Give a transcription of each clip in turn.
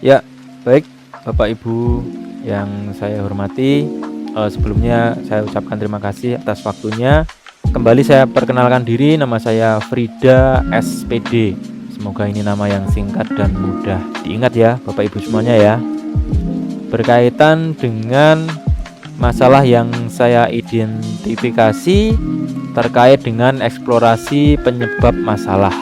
Ya, baik Bapak Ibu yang saya hormati, sebelumnya saya ucapkan terima kasih atas waktunya. Kembali saya perkenalkan diri, nama saya Frida SPD. Semoga ini nama yang singkat dan mudah diingat ya Bapak Ibu semuanya ya. Berkaitan dengan masalah yang saya identifikasi terkait dengan eksplorasi penyebab masalah.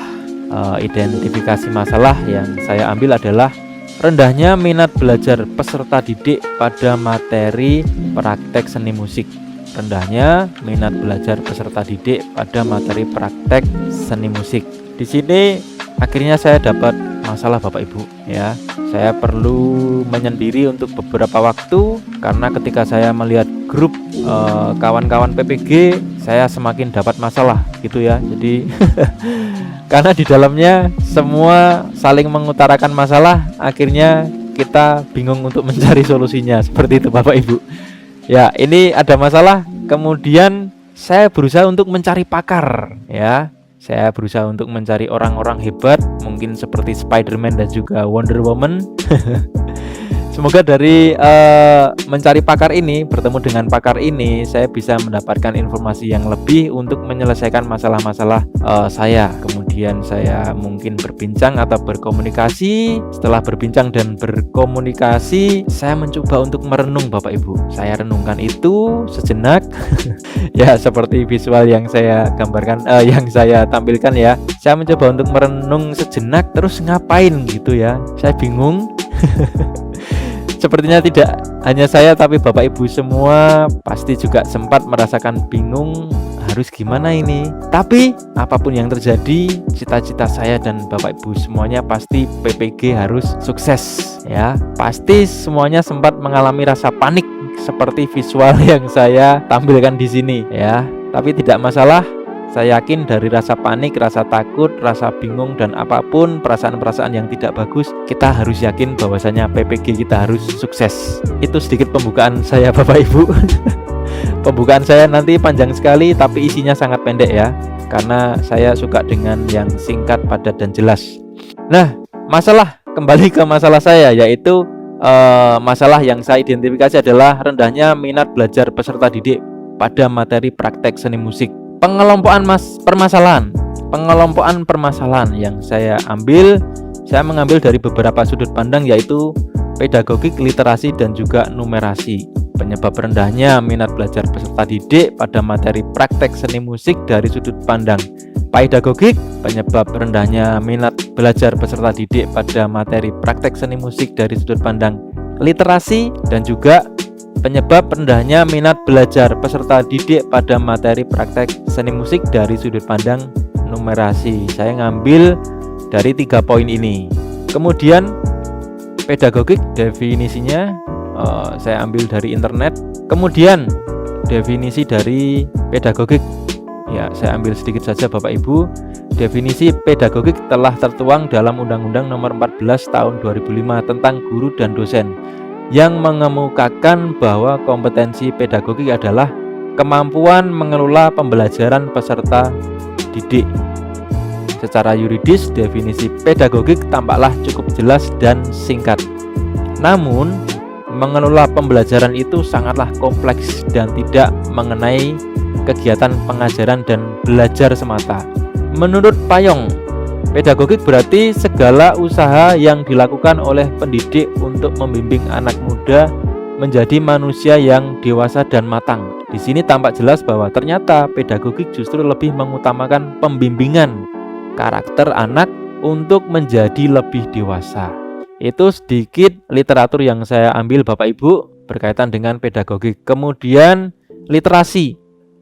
Identifikasi masalah yang saya ambil adalah rendahnya minat belajar peserta didik pada materi praktek seni musik. Rendahnya minat belajar peserta didik pada materi praktek seni musik. Di sini akhirnya saya dapat masalah Bapak Ibu ya. Saya perlu menyendiri untuk beberapa waktu karena ketika saya melihat grup kawan-kawan PPG, saya semakin dapat masalah gitu ya. Jadi karena di dalamnya semua saling mengutarakan masalah, akhirnya kita bingung untuk mencari solusinya. Seperti itu Bapak Ibu. Ya, ini ada masalah, kemudian saya berusaha untuk mencari pakar ya. Saya berusaha untuk mencari orang-orang hebat, mungkin seperti Spider-Man dan juga Wonder Woman. Semoga dari mencari pakar ini, bertemu dengan pakar ini, saya bisa mendapatkan informasi yang lebih untuk menyelesaikan masalah-masalah saya. Kemudian saya mungkin berbincang atau berkomunikasi. Setelah berbincang dan berkomunikasi, saya mencoba untuk merenung Bapak Ibu. Saya renungkan itu sejenak. Ya, seperti visual yang saya gambarkan, yang saya tampilkan ya. Saya mencoba untuk merenung sejenak, terus ngapain gitu ya. Saya bingung. Sepertinya tidak hanya saya tapi Bapak Ibu semua pasti juga sempat merasakan bingung harus gimana ini. Tapi apapun yang terjadi, cita-cita saya dan Bapak Ibu semuanya pasti PPG harus sukses ya. Pasti semuanya sempat mengalami rasa panik seperti visual yang saya tampilkan di sini ya. Tapi tidak masalah. Saya yakin dari rasa panik, rasa takut, rasa bingung, dan apapun perasaan-perasaan yang tidak bagus, kita harus yakin bahwasanya PPG kita harus sukses. Itu sedikit pembukaan saya Bapak Ibu. Pembukaan saya nanti panjang sekali tapi isinya sangat pendek ya, karena saya suka dengan yang singkat, padat, dan jelas. Nah, kembali ke masalah saya, yaitu masalah yang saya identifikasi adalah rendahnya minat belajar peserta didik pada materi praktek seni musik. Pengelompokan permasalahan yang saya mengambil dari beberapa sudut pandang, yaitu pedagogik, literasi, dan juga numerasi. Penyebab rendahnya minat belajar peserta didik pada materi praktek seni musik dari sudut pandang pedagogik, penyebab rendahnya minat belajar peserta didik pada materi praktek seni musik dari sudut pandang literasi, dan juga penyebab rendahnya minat belajar peserta didik pada materi praktek seni musik dari sudut pandang numerasi. Saya ngambil dari 3 poin ini. Kemudian pedagogik, definisinya saya ambil dari internet. Kemudian definisi dari pedagogik, ya saya ambil sedikit saja Bapak Ibu. Definisi pedagogik telah tertuang dalam Undang-Undang Nomor 14 Tahun 2005 tentang guru dan dosen, yang mengemukakan bahwa kompetensi pedagogik adalah kemampuan mengelola pembelajaran peserta didik. Secara yuridis, definisi pedagogik tampaklah cukup jelas dan singkat. Namun, mengelola pembelajaran itu sangatlah kompleks dan tidak mengenai kegiatan pengajaran dan belajar semata. Menurut Payong, pedagogik berarti segala usaha yang dilakukan oleh pendidik untuk membimbing anak muda menjadi manusia yang dewasa dan matang. Di sini tampak jelas bahwa ternyata pedagogik justru lebih mengutamakan pembimbingan karakter anak untuk menjadi lebih dewasa. Itu sedikit literatur yang saya ambil Bapak Ibu berkaitan dengan pedagogik. Kemudian literasi.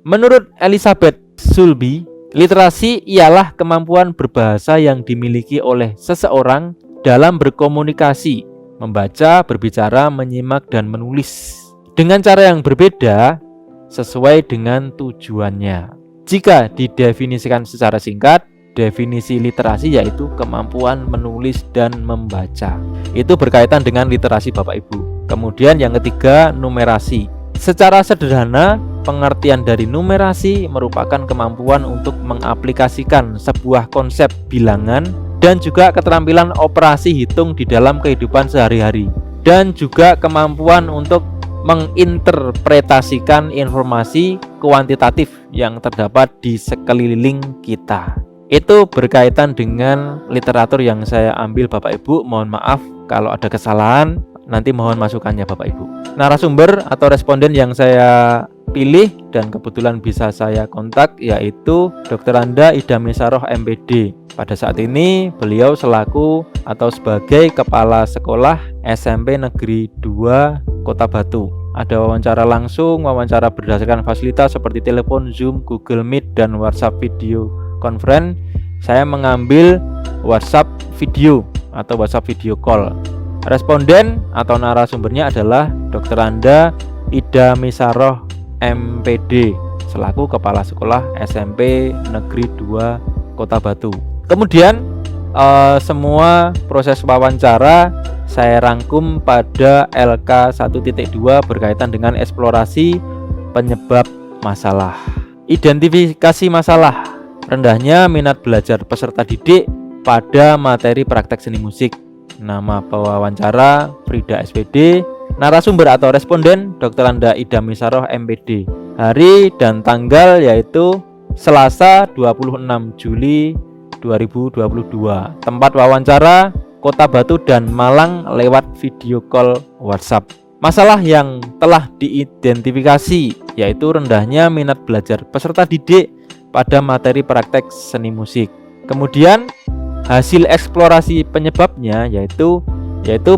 Menurut Elizabeth Sulby, literasi ialah kemampuan berbahasa yang dimiliki oleh seseorang dalam berkomunikasi, membaca, berbicara, menyimak, dan menulis dengan cara yang berbeda sesuai dengan tujuannya. Jika didefinisikan secara singkat, definisi literasi yaitu kemampuan menulis dan membaca. Itu berkaitan dengan literasi Bapak Ibu. Kemudian yang ketiga, numerasi. Secara sederhana, pengertian dari numerasi merupakan kemampuan untuk mengaplikasikan sebuah konsep bilangan dan juga keterampilan operasi hitung di dalam kehidupan sehari-hari, dan juga kemampuan untuk menginterpretasikan informasi kuantitatif yang terdapat di sekeliling kita. Itu berkaitan dengan literatur yang saya ambil Bapak Ibu. Mohon maaf kalau ada kesalahan, nanti mohon masukannya Bapak Ibu. Narasumber atau responden yang saya pilih dan kebetulan bisa saya kontak yaitu Dr. Anda Ida Misaroh MPD. Pada saat ini beliau selaku atau sebagai Kepala Sekolah SMP Negeri 2 Kota Batu. Ada wawancara langsung, wawancara berdasarkan fasilitas seperti telepon, Zoom, Google Meet, dan WhatsApp video conference. Saya mengambil WhatsApp video atau WhatsApp video call. Responden atau narasumbernya adalah Dr. Anda Ida Misaroh MPD selaku Kepala Sekolah SMP Negeri 2 Kota Batu. Kemudian semua proses wawancara saya rangkum pada LK 1.2 berkaitan dengan eksplorasi penyebab masalah. Identifikasi masalah: rendahnya minat belajar peserta didik pada materi praktek seni musik. Nama pewawancara Frida SPD. Narasumber atau responden Dr. Anda Ida Misaroh MPD. Hari dan tanggal yaitu Selasa 26 Juli 2022. Tempat wawancara Kota Batu dan Malang lewat video call WhatsApp. Masalah yang telah diidentifikasi yaitu rendahnya minat belajar peserta didik pada materi praktek seni musik. Kemudian hasil eksplorasi penyebabnya yaitu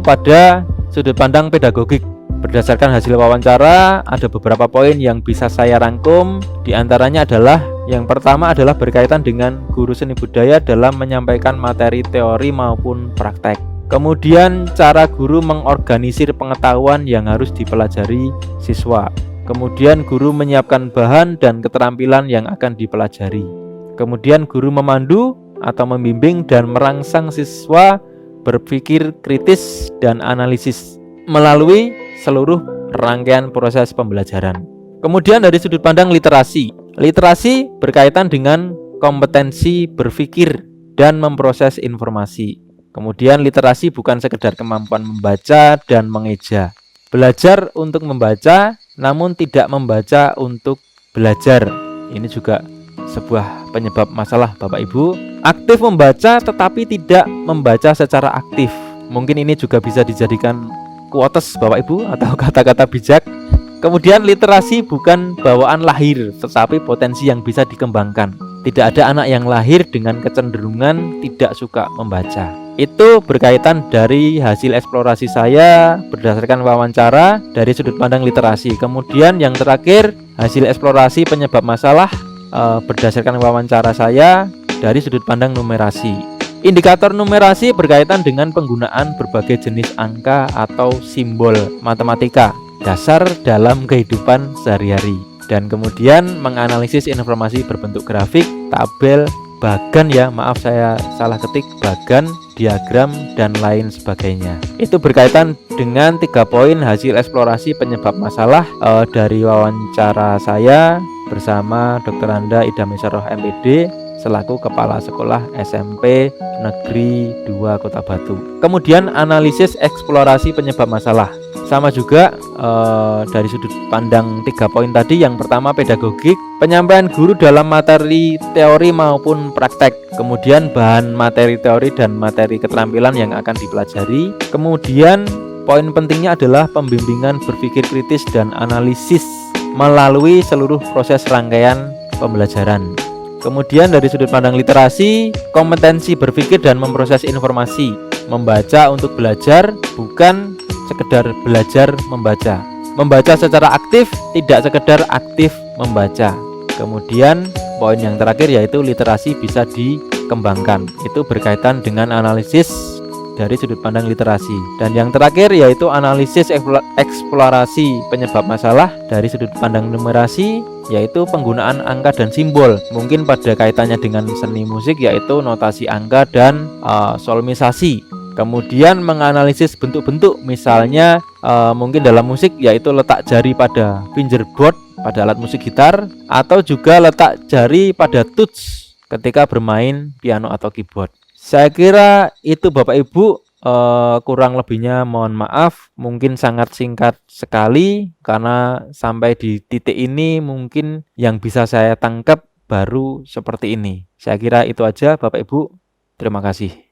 pada sudut pandang pedagogik. Berdasarkan hasil wawancara, ada beberapa poin yang bisa saya rangkum. Di antaranya adalah yang pertama adalah berkaitan dengan guru seni budaya dalam menyampaikan materi teori maupun praktek. Kemudian cara guru mengorganisir pengetahuan yang harus dipelajari siswa. Kemudian guru menyiapkan bahan dan keterampilan yang akan dipelajari. Kemudian guru memandu atau membimbing dan merangsang siswa berpikir kritis dan analisis melalui seluruh rangkaian proses pembelajaran. Kemudian dari sudut pandang literasi. Literasi berkaitan dengan kompetensi berpikir dan memproses informasi. Kemudian literasi bukan sekedar kemampuan membaca dan mengeja. Belajar untuk membaca namun tidak membaca untuk belajar. Ini juga sebuah penyebab masalah Bapak Ibu. Aktif membaca tetapi tidak membaca secara aktif. Mungkin ini juga bisa dijadikan quotes Bapak Ibu atau kata-kata bijak. Kemudian literasi bukan bawaan lahir tetapi potensi yang bisa dikembangkan. Tidak ada anak yang lahir dengan kecenderungan tidak suka membaca. Itu berkaitan dari hasil eksplorasi saya berdasarkan wawancara dari sudut pandang literasi. Kemudian yang terakhir hasil eksplorasi penyebab masalah berdasarkan wawancara saya dari sudut pandang numerasi. Indikator numerasi berkaitan dengan penggunaan berbagai jenis angka atau simbol matematika dasar dalam kehidupan sehari-hari, dan kemudian menganalisis informasi berbentuk grafik, tabel, bagan saya salah ketik, bagan, diagram, dan lain sebagainya. Itu berkaitan dengan 3 poin hasil eksplorasi penyebab masalah dari wawancara saya bersama Dr. Anda Ida Misaroh MPD selaku Kepala Sekolah SMP Negeri 2 Kota Batu. Kemudian analisis eksplorasi penyebab masalah. Sama juga dari sudut pandang 3 poin tadi. Yang pertama pedagogik, penyampaian guru dalam materi teori maupun praktek. Kemudian bahan materi teori dan materi keterampilan yang akan dipelajari. Kemudian poin pentingnya adalah pembimbingan berpikir kritis dan analisis melalui seluruh proses rangkaian pembelajaran. Kemudian dari sudut pandang literasi, kompetensi berpikir dan memproses informasi. Membaca untuk belajar, bukan sekedar belajar membaca. Membaca secara aktif, tidak sekedar aktif membaca. Kemudian poin yang terakhir yaitu literasi bisa dikembangkan. Itu berkaitan dengan analisis dari sudut pandang literasi. Dan yang terakhir yaitu analisis eksplorasi penyebab masalah dari sudut pandang numerasi, yaitu penggunaan angka dan simbol. Mungkin pada kaitannya dengan seni musik yaitu notasi angka dan solmisasi. Kemudian menganalisis bentuk-bentuk, misalnya mungkin dalam musik yaitu letak jari pada fingerboard pada alat musik gitar, atau juga letak jari pada tuts ketika bermain piano atau keyboard. Saya kira itu Bapak Ibu, kurang lebihnya mohon maaf, mungkin sangat singkat sekali karena sampai di titik ini mungkin yang bisa saya tangkap baru seperti ini. Saya kira itu aja Bapak Ibu, terima kasih.